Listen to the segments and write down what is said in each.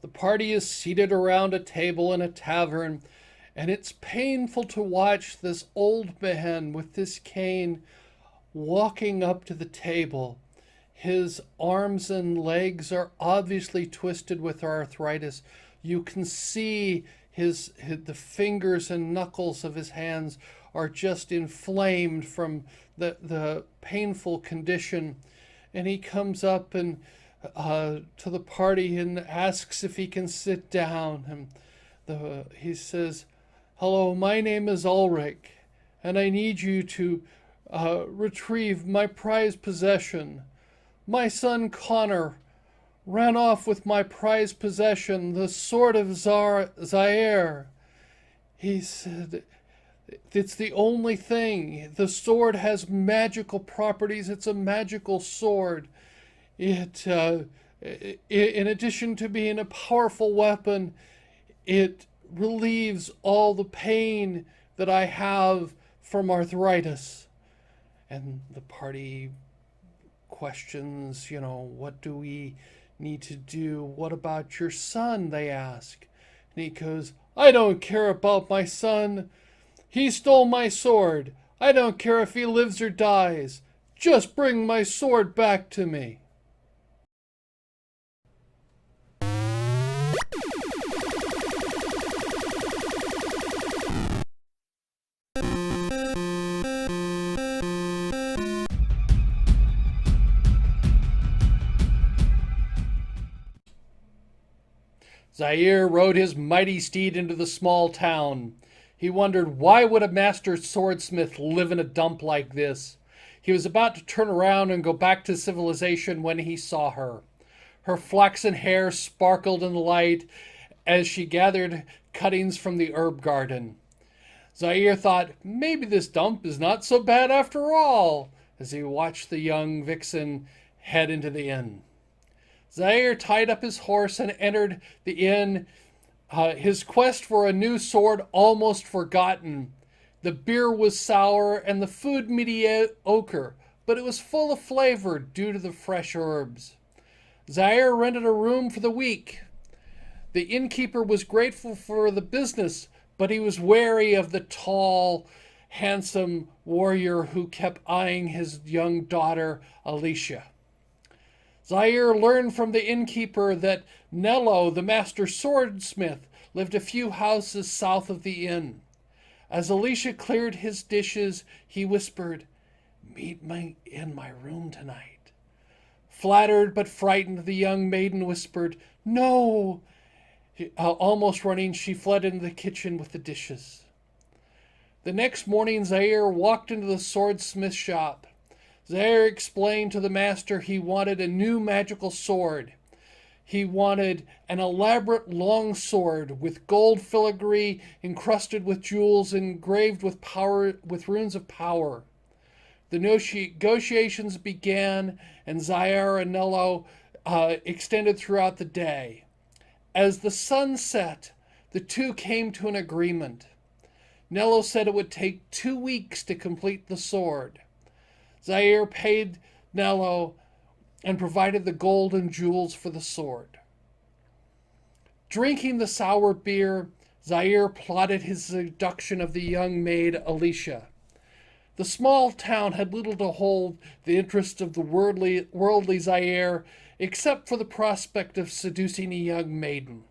The party is seated around a table in a tavern, and it's painful to watch this old man with this cane walking up to the table. His arms and legs are obviously twisted with arthritis. You can see the fingers and knuckles of his hands are just inflamed from the painful condition. And he comes up and to the party and asks if he can sit down. And he says, "Hello, my name is Ulric, and I need you to retrieve my prized possession. My son Connor ran off with my prized possession, the Sword of Zahair." He said, "It's the only thing. The sword has magical properties. It's a magical sword. It, in addition to being a powerful weapon, it relieves all the pain that I have from arthritis." And the party questions, what do we need to do? What about your son? They ask. And he goes, "I don't care about my son. He stole my sword. I don't care if he lives or dies. Just bring my sword back to me." Zier rode his mighty steed into the small town. He wondered, why would a master swordsmith live in a dump like this? He was about to turn around and go back to civilization when he saw her. Her flaxen hair sparkled in the light as she gathered cuttings from the herb garden. Zier thought, maybe this dump is not so bad after all, as he watched the young vixen head into the inn. Zier tied up his horse and entered the inn, his quest for a new sword almost forgotten. The beer was sour and the food mediocre, but it was full of flavor due to the fresh herbs. Zier rented a room for the week. The innkeeper was grateful for the business, but he was wary of the tall, handsome warrior who kept eyeing his young daughter, Alicia. Zier learned from the innkeeper that Nello, the master swordsmith, lived a few houses south of the inn. As Alicia cleared his dishes, he whispered, "Meet me in my room tonight." Flattered but frightened, the young maiden whispered, "No." Almost running, she fled into the kitchen with the dishes. The next morning, Zier walked into the swordsmith shop. Zier explained to the master he wanted a new magical sword. He wanted an elaborate long sword with gold filigree encrusted with jewels engraved with runes of power. The negotiations began, and Zier and Nello extended throughout the day. As the sun set, the two came to an agreement. Nello said it would take 2 weeks to complete the sword. Zier paid Nello and provided the gold and jewels for the sword. Drinking the sour beer, Zier plotted his seduction of the young maid Alicia. The small town had little to hold the interest of the worldly Zier, except for the prospect of seducing a young maiden.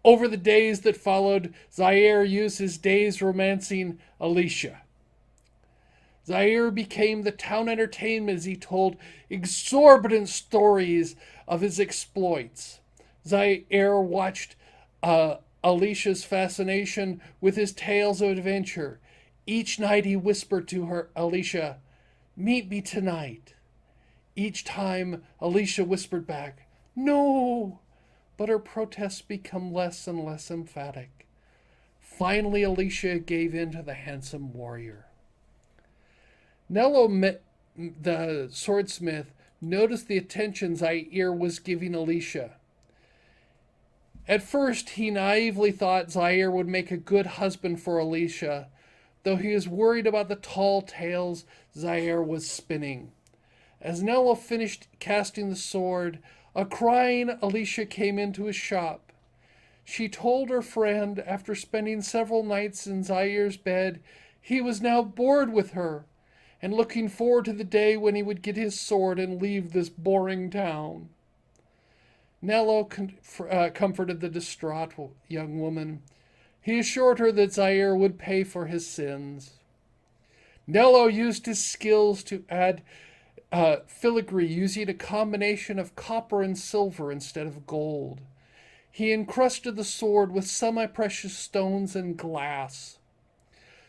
Over the days that followed, Zier used his days romancing Alicia. Zier became the town entertainment as he told exorbitant stories of his exploits. Zier watched Alicia's fascination with his tales of adventure. Each night he whispered to her, Alicia, "Meet me tonight." Each time Alicia whispered back, "No," but her protests became less and less emphatic. Finally, Alicia gave in to the handsome warrior. Nello, the swordsmith, noticed the attention Zier was giving Alicia. At first, he naively thought Zier would make a good husband for Alicia, though he was worried about the tall tales Zier was spinning. As Nello finished casting the sword, A crying Alicia came into his shop. She told her friend, after spending several nights in Zier's bed, he was now bored with her, and looking forward to the day when he would get his sword and leave this boring town. Nello comforted the distraught young woman. He assured her that Zier would pay for his sins. Nello used his skills to add filigree using a combination of copper and silver instead of gold. He encrusted the sword with semi-precious stones and glass.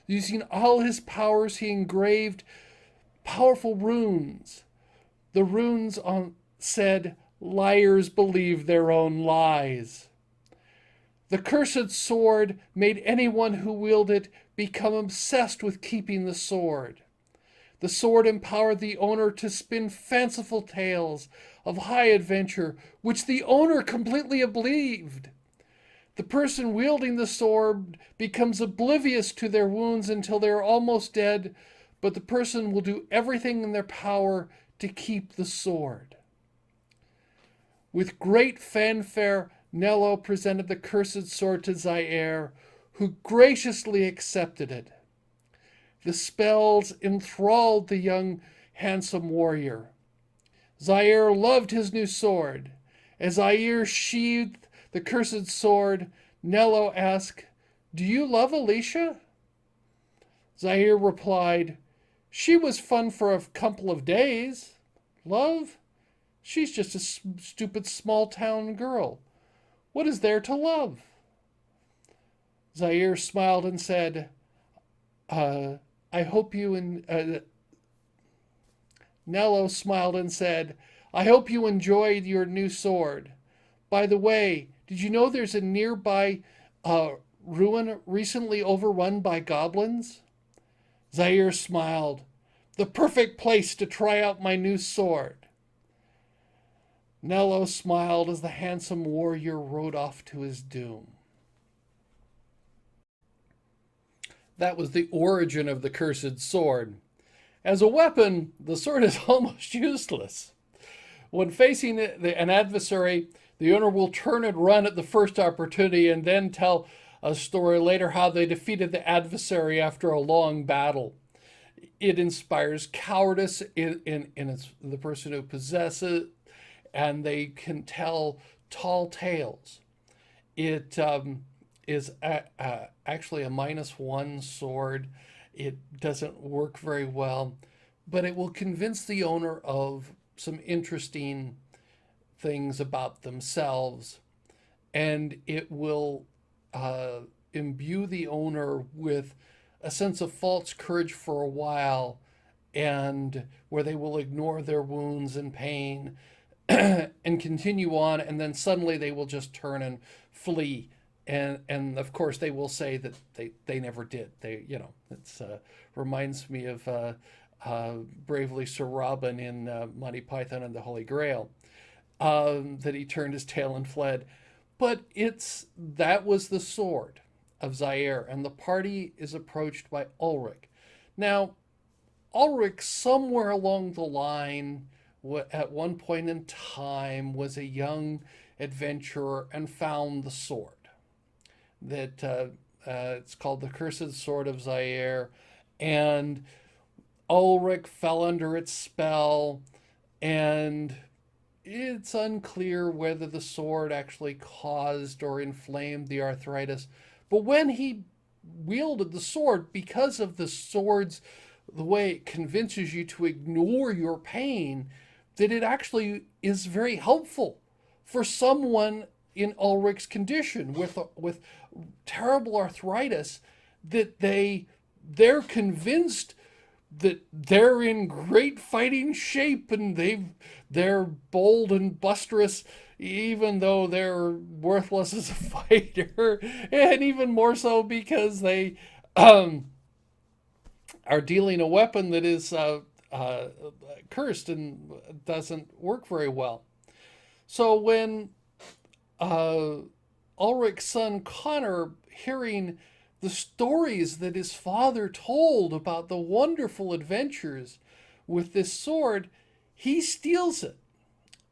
Using all his powers, he engraved powerful runes. The runes said, "Liars believe their own lies." The cursed sword made anyone who wielded it become obsessed with keeping the sword. The sword empowered the owner to spin fanciful tales of high adventure, which the owner completely believed. The person wielding the sword becomes oblivious to their wounds until they are almost dead, but the person will do everything in their power to keep the sword. With great fanfare, Nello presented the cursed sword to Zier, who graciously accepted it. The spells enthralled the young, handsome warrior. Zier loved his new sword. As Zier sheathed the cursed sword, Nello asked, "Do you love Alicia?" Zier replied, "She was fun for a couple of days. Love? She's just a stupid small-town girl. What is there to love?" Zier smiled and said, I hope you Nello smiled and said, "I hope you enjoyed your new sword. By the way, did you know there's a nearby ruin recently overrun by goblins?" Zier smiled. "The perfect place to try out my new sword." Nello smiled as the handsome warrior rode off to his doom. That was the origin of the cursed sword. As a weapon, the sword is almost useless. When facing an adversary, the owner will turn and run at the first opportunity and then tell a story later how they defeated the adversary after a long battle. It inspires cowardice in the person who possesses it, and they can tell tall tales. It is actually a -1 sword. It doesn't work very well, but it will convince the owner of some interesting things about themselves, and it will imbue the owner with a sense of false courage for a while, and where they will ignore their wounds and pain and continue on, and then suddenly they will just turn and flee. And of course they will say that they never did. It's reminds me of bravely Sir Robin in Monty Python and the Holy Grail, that he turned his tail and fled. But that was the sword of Zaire, and the party is approached by Ulric. Now, Ulric, somewhere along the line, at one point in time, was a young adventurer and found the sword. That it's called the Cursed Sword of Zaire, and Ulric fell under its spell, and it's unclear whether the sword actually caused or inflamed the arthritis. But when he wielded the sword, because of the way it convinces you to ignore your pain, that it actually is very helpful for someone in Ulric's condition with terrible arthritis, that they're convinced that they're in great fighting shape, and they're bold and bustrous, even though they're worthless as a fighter, and even more so because they are dealing a weapon that is cursed and doesn't work very well. So when Ulric's son Connor, hearing the stories that his father told about the wonderful adventures with this sword, he steals it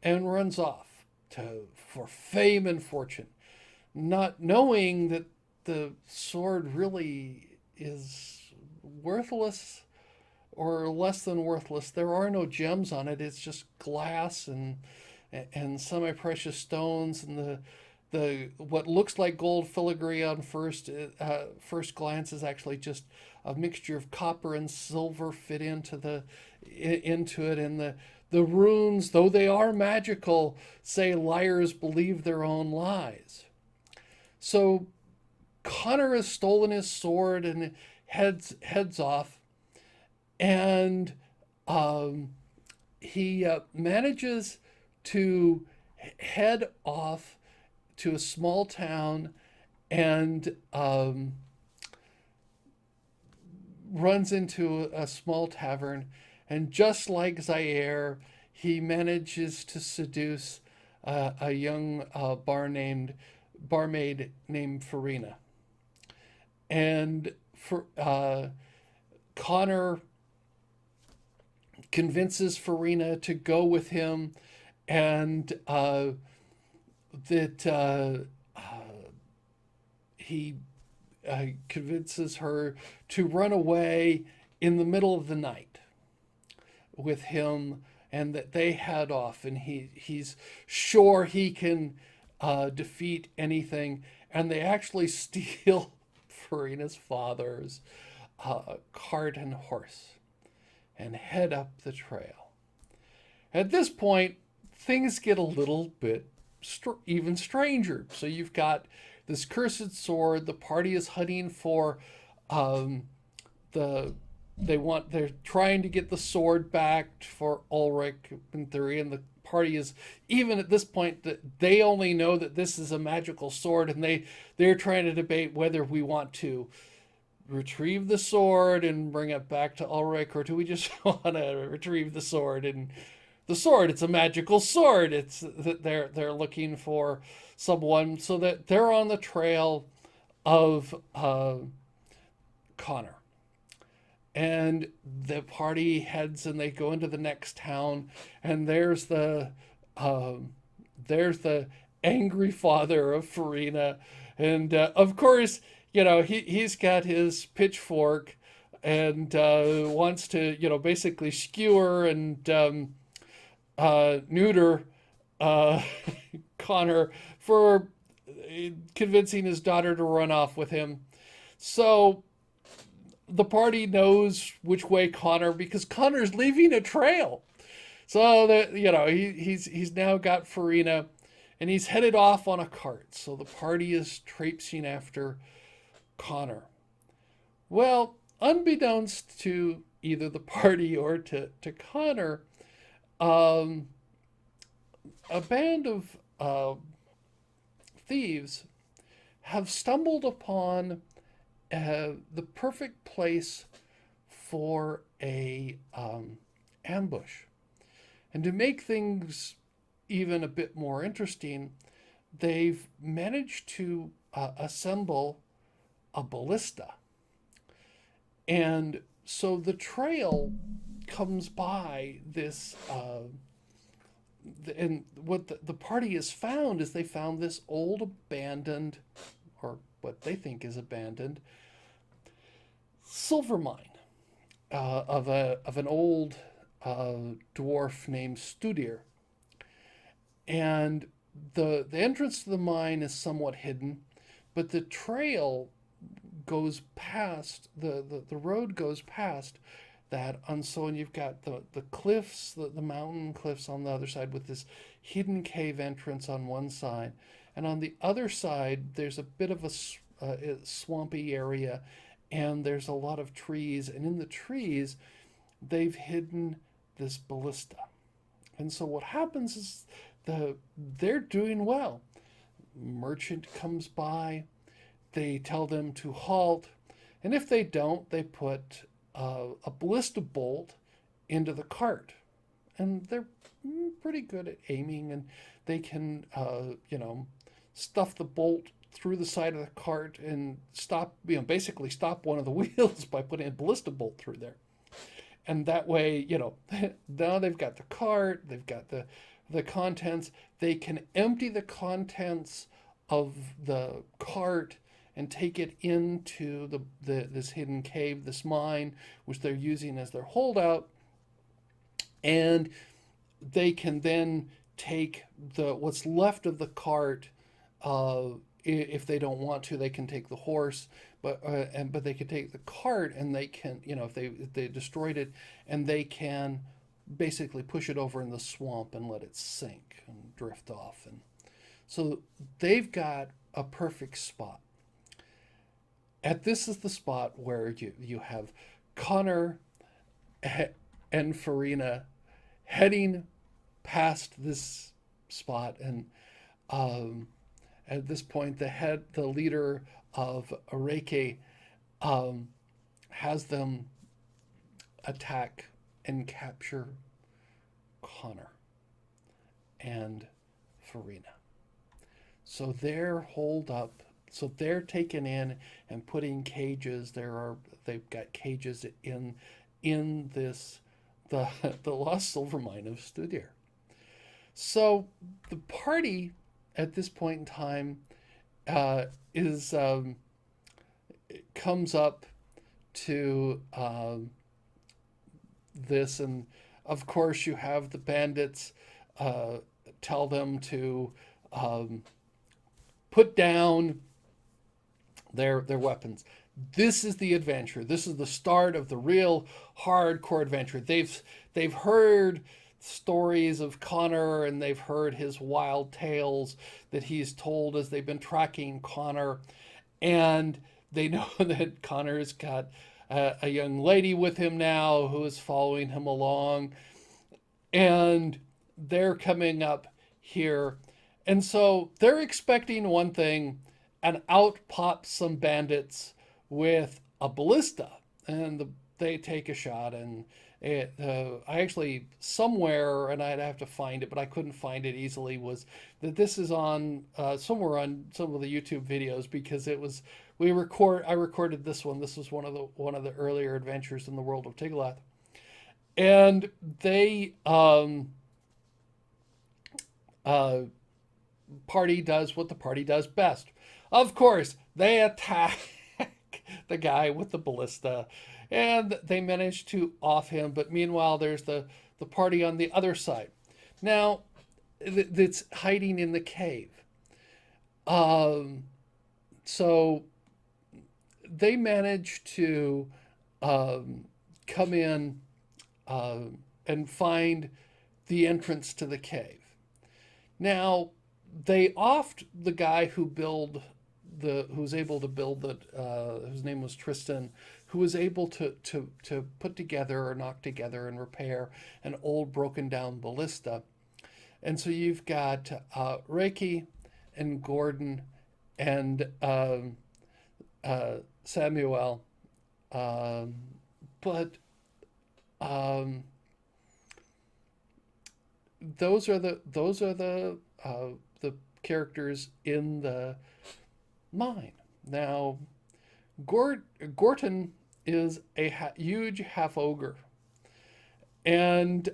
and runs off. for fame and fortune, not knowing that the sword really is worthless or less than worthless. There are no gems on it. It's just glass and semi-precious stones, and the what looks like gold filigree on first glance is actually just a mixture of copper and silver fit into it, and the runes, though they are magical, say liars believe their own lies. So Connor has stolen his sword and heads off, and he manages to head off to a small town and runs into a small tavern. And just like Zier, he manages to seduce a young barmaid named Farina. And Connor convinces Farina to go with him, and he convinces her to run away in the middle of the night with him, and that they head off, and he's sure he can defeat anything, and they actually steal Farina's father's cart and horse and head up the trail. At this point, things get a little bit even stranger. So you've got this cursed sword. The party is hunting for they're trying to get the sword back for Ulric in theory, and the party is, even at this point, that they only know that this is a magical sword, and they're trying to debate whether we want to retrieve the sword and bring it back to Ulric, or do we just want to retrieve the sword? And the sword, it's a magical sword. It's that they're looking for someone, so that they're on the trail of Connor. And the party heads and they go into the next town, and there's the angry father of Farina, and of course, he's got his pitchfork and wants to basically skewer and neuter Connor for convincing his daughter to run off with him. So the party knows which way because Connor's leaving a trail. So that he's now got Farina, and he's headed off on a cart. So the party is traipsing after Connor. Well, unbeknownst to either the party or to Connor, a band of thieves have stumbled upon the perfect place for a ambush. And to make things even a bit more interesting, they've managed to assemble a ballista. And so the trail comes by this, and what the party has found is they found this old abandoned, or what they think is abandoned, silver mine of an old dwarf named Studir. And the entrance to the mine is somewhat hidden, but the trail goes past, the road goes past that. And so you've got the cliffs, the mountain cliffs on the other side, with this hidden cave entrance on one side. And on the other side, there's a bit of a swampy area, and there's a lot of trees. And in the trees, they've hidden this ballista. And so what happens is they're doing well. Merchant comes by, they tell them to halt, and if they don't, they put a ballista bolt into the cart. And they're pretty good at aiming, and they can, stuff the bolt through the side of the cart and basically stop one of the wheels by putting a ballista bolt through there. And that way, now they've got the cart, they've got the the contents. They can empty the contents of the cart and take it into this hidden cave, this mine, which they're using as their holdout. And they can then take what's left of the cart. If they don't want to, they can take the horse, but they can take the cart, and they can, if they destroyed it, and they can basically push it over in the swamp and let it sink and drift off. And so they've got a perfect spot. This is the spot where you have Connor and Farina heading past this spot, and at this point, the leader of Ulric, has them attack and capture Connor and Farina. So they're holed up. So they're taken in and put in cages. They've got cages in this the lost silver mine of Studir. So the party at this point in time is comes up to this, and of course you have the bandits tell them to put down their weapons. This is the adventure. This is the start of the real hardcore adventure. They've heard stories of Connor, and they've heard his wild tales that he's told as they've been tracking Connor, and they know that Connor's got a young lady with him now who is following him along, and they're coming up here, and so they're expecting one thing, and out pops some bandits with a ballista, and they take a shot, and I actually somewhere, and I'd have to find it, but I couldn't find it easily, was that this is on somewhere on some of the YouTube videos, because it was I recorded this one. This was one of the earlier adventures in the world of Tiglath, and they party does what the party does best. Of course, they attack the guy with the ballista, and they manage to off him. But meanwhile, there's the party on the other side. Now, that's hiding in the cave. So they manage to come in and find the entrance to the cave. Now, they offed the guy who's able to build whose name was Tristan, who was able to put together or knock together and repair an old broken down ballista. And so you've got Reiki and Gordon and Samuel, but those are the characters in the mine. Now, Gorton is a huge half ogre, and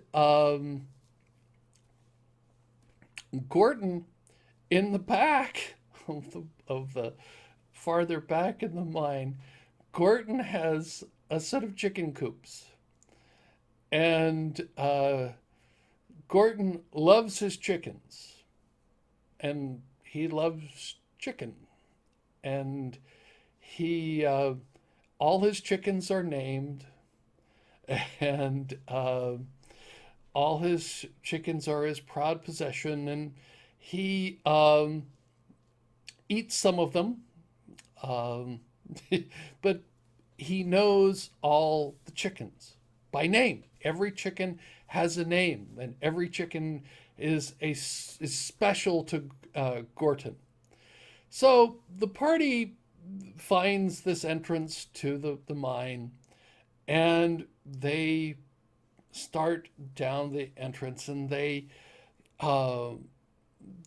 Gorton, in the back of the farther back in the mine, Gorton has a set of chicken coops, and Gorton loves his chickens, and he loves chicken, and he all his chickens are named, and all his chickens are his proud possession, and he eats some of them, but he knows all the chickens by name. Every chicken has a name, and every chicken is special to Gorton. So the party finds this entrance to the mine, and they start down the entrance, and the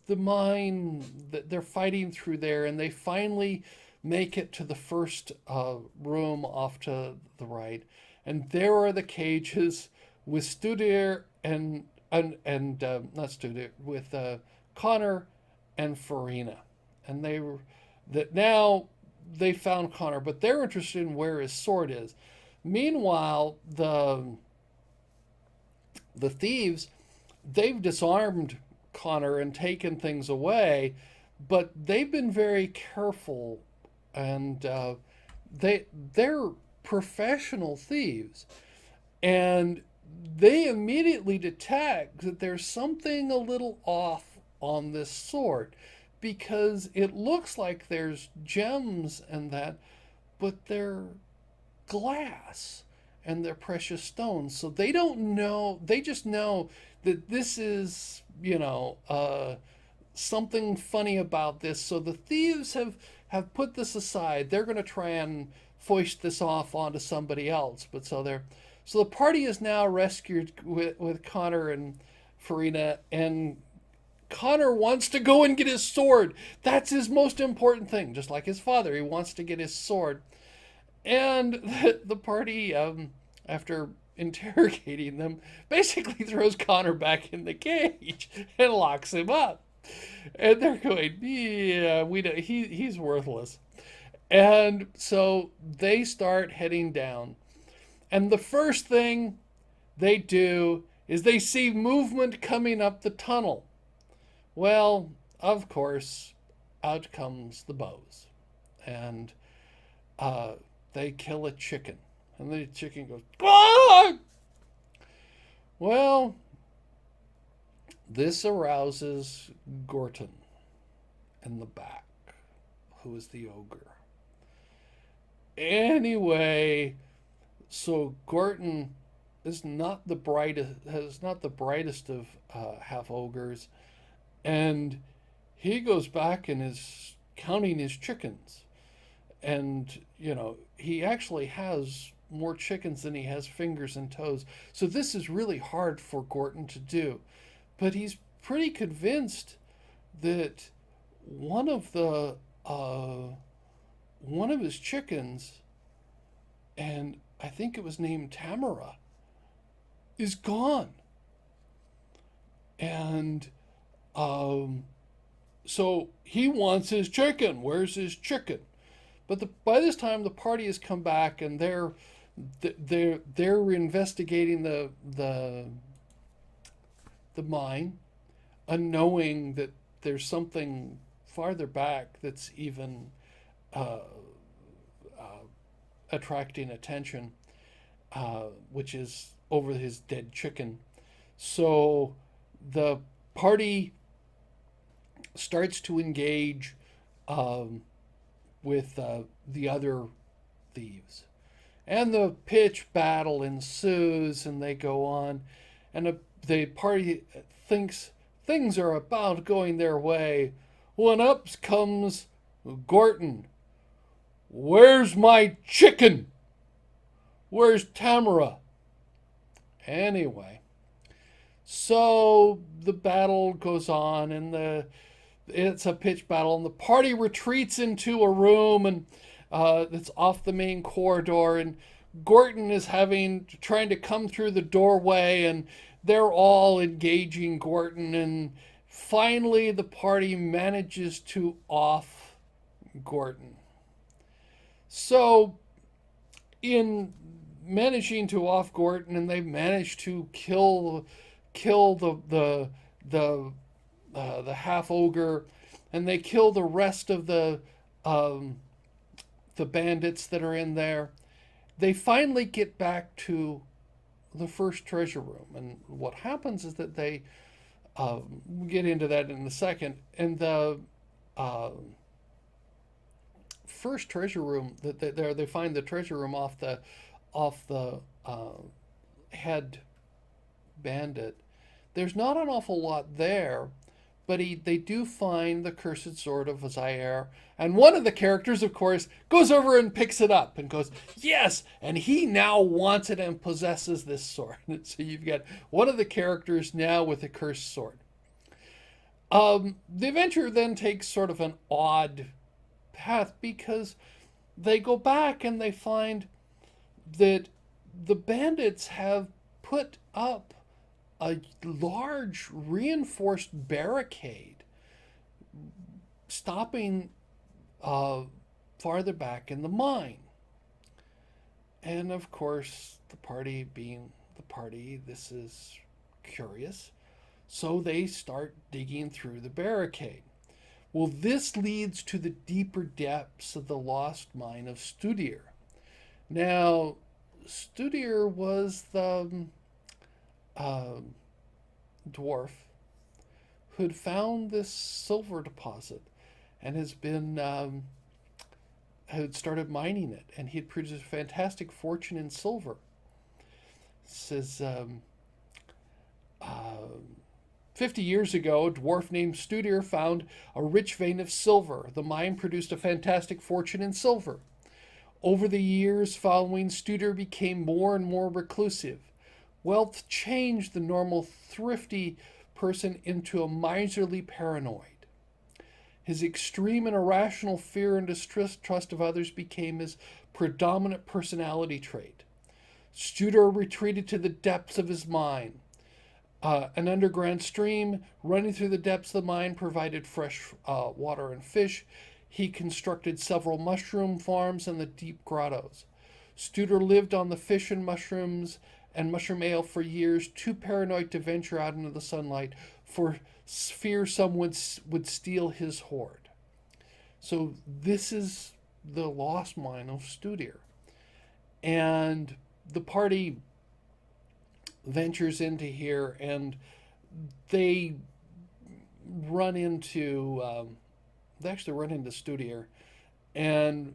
mine, they're fighting through there, and they finally make it to the first room off to the right, and there are the cages with Studir and and not Stu, with Connor and Farina, and they were that now they found Connor, but they're interested in where his sword is. Meanwhile, the thieves, they've disarmed Connor and taken things away, but they've been very careful, and they're professional thieves, and they immediately detect that there's something a little off on this sword, because it looks like there's gems and that, but they're glass and they're precious stones. So they don't know, they just know that this is, something funny about this. So the thieves have put this aside. They're going to try and foist this off onto somebody else. But so the party is now rescued with Connor and Farina, and Connor wants to go and get his sword. That's his most important thing. Just like his father, he wants to get his sword. And the party, after interrogating them, basically throws Connor back in the cage and locks him up. And they're going, yeah, we know he's worthless. And so they start heading down. And the first thing they do is they see movement coming up the tunnel. Well, of course, out comes the bows. And they kill a chicken. And the chicken goes, ah! Well, this arouses Gorton in the back, who is the ogre. Anyway, so Gorton is not the brightest of half ogres, and he goes back and is counting his chickens, and he actually has more chickens than he has fingers and toes. So this is really hard for Gorton to do, but he's pretty convinced that one of his chickens, and I think it was named Tamara, is gone. And so he wants his chicken. Where's his chicken? But by this time the party has come back, and they're investigating the mine, unknowing that there's something farther back that's even attracting attention, which is over his dead chicken. So the party starts to engage with the other thieves. And the pitch battle ensues, and they go on, and the party thinks things are about going their way when up comes Gorton. Where's my chicken? Where's Tamara? Anyway, so the battle goes on, and it's a pitch battle, and the party retreats into a room, and it's off the main corridor, and Gorton is trying to come through the doorway, and they're all engaging Gorton, and finally the party manages to off Gorton. So in managing to off Gorton, and they manage to kill the half ogre, and they kill the rest of the bandits that are in there. They finally get back to the first treasure room, and what happens is that they we'll get into that in a second. And the first treasure room that they find the treasure room off the head bandit. There's not an awful lot there, but they do find the cursed sword of Zahair, and one of the characters, of course, goes over and picks it up and goes, yes, and he now wants it and possesses this sword. So you've got one of the characters now with a cursed sword. The adventure then takes sort of an odd path, because they go back and they find that the bandits have put up a large reinforced barricade stopping uh, farther back in the mine. And of course, the party being the party, this is curious. So they start digging through the barricade. Well, this leads to the deeper depths of the lost mine of Studir. Now, Studir was the uh, dwarf who had found this silver deposit and had started mining it, and he had produced a fantastic fortune in silver. It says, uh, 50 years ago, a dwarf named Studir found a rich vein of silver. The mine produced a fantastic fortune in silver. Over the years following, Studir became more and more reclusive. Wealth changed the normal thrifty person into a miserly paranoid. His extreme and irrational fear and distrust of others became his predominant personality trait. Studir retreated to the depths of his mine. An underground stream running through the depths of the mine provided fresh water and fish. He constructed several mushroom farms in the deep grottos. Studer lived on the fish and mushroom ale for years, too paranoid to venture out into the sunlight for fear someone would steal his hoard. So this is the lost mine of Studir. And the party ventures into here, and they run into they actually run into Studier, and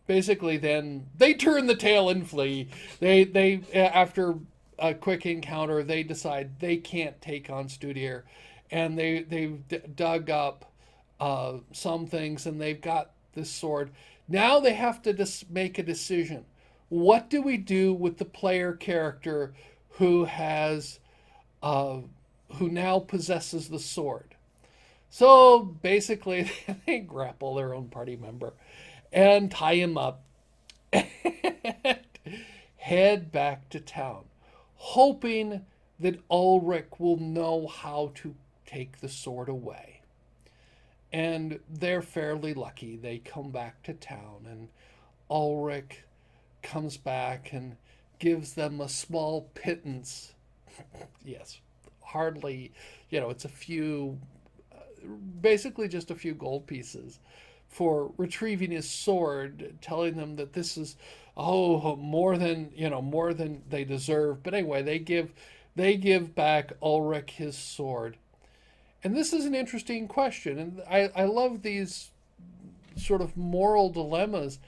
basically then they turn the tail and flee. They after a quick encounter, they decide they can't take on Studier, and they've dug up some things, and they've got this sword. Now they have to make a decision. What do we do with the player character who has who now possesses the sword? So basically, they grapple their own party member and tie him up and head back to town, hoping that Ulric will know how to take the sword away. And they're fairly lucky. They come back to town, and Ulric comes back and gives them a small pittance. Yes, hardly, it's a few, basically just a few gold pieces for retrieving his sword, telling them that this is, more than they deserve. But anyway, they give back Ulric his sword. And this is an interesting question. And I love these sort of moral dilemmas.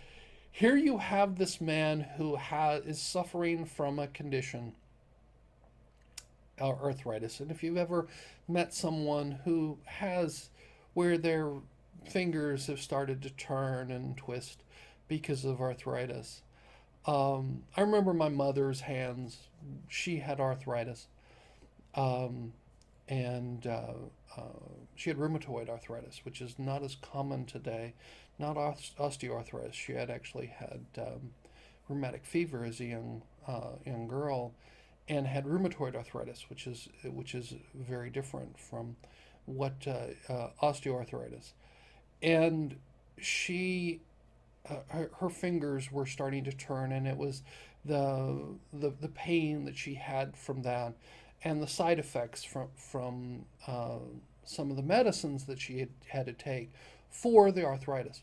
Here you have this man who is suffering from a condition, arthritis. And if you've ever met someone who has, where their fingers have started to turn and twist because of arthritis. I remember my mother's hands. She had arthritis. And she had rheumatoid arthritis, which is not as common today. Not osteoarthritis. She had actually had rheumatic fever as a young girl, and had rheumatoid arthritis, which is very different from what osteoarthritis. And she, her fingers were starting to turn, and it was the pain that she had from that, and the side effects from some of the medicines that she had to take for the arthritis.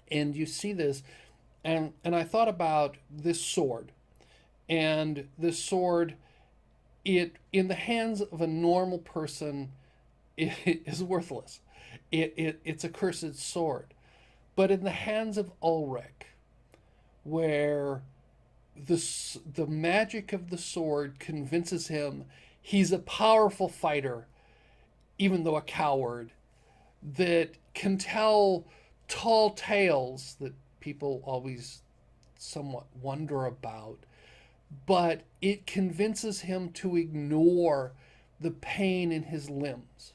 And you see this, and I thought about this sword, and this sword, in the hands of a normal person, it is worthless. It's a cursed sword, but in the hands of Ulric, where the magic of the sword convinces him he's a powerful fighter, even though a coward, that can tell tall tales that people always somewhat wonder about, but it convinces him to ignore the pain in his limbs.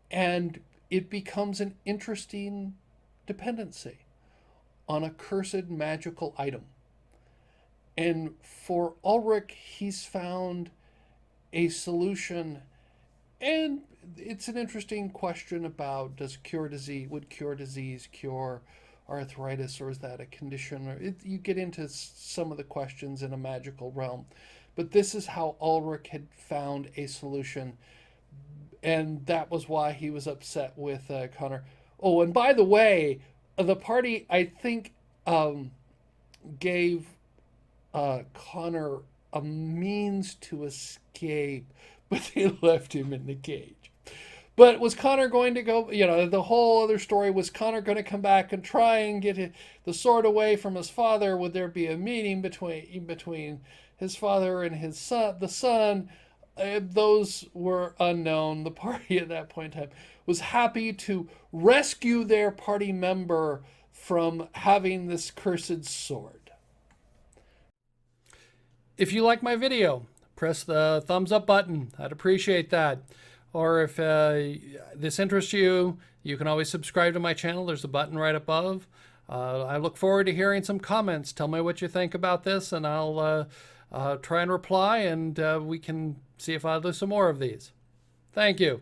And it becomes an interesting dependency on a cursed magical item. And for Ulric, he's found a solution. And it's an interesting question about would cure disease cure arthritis, or is that a condition? You get into some of the questions in a magical realm. But this is how Ulric had found a solution, and that was why he was upset with Connor. Oh, and by the way, the party, I think, gave Connor a means to escape, but they left him in the cage. But was Connor going to go? The whole other story, was Connor going to come back and try and get the sword away from his father? Would there be a meeting between his father and his son, the son? Those were unknown. The party at that point in time was happy to rescue their party member from having this cursed sword. If you like my video, press the thumbs up button. I'd appreciate that. Or if this interests you, you can always subscribe to my channel. There's a button right above. I look forward to hearing some comments. Tell me what you think about this, and I'll try and reply, and we can see if I'll do some more of these. Thank you.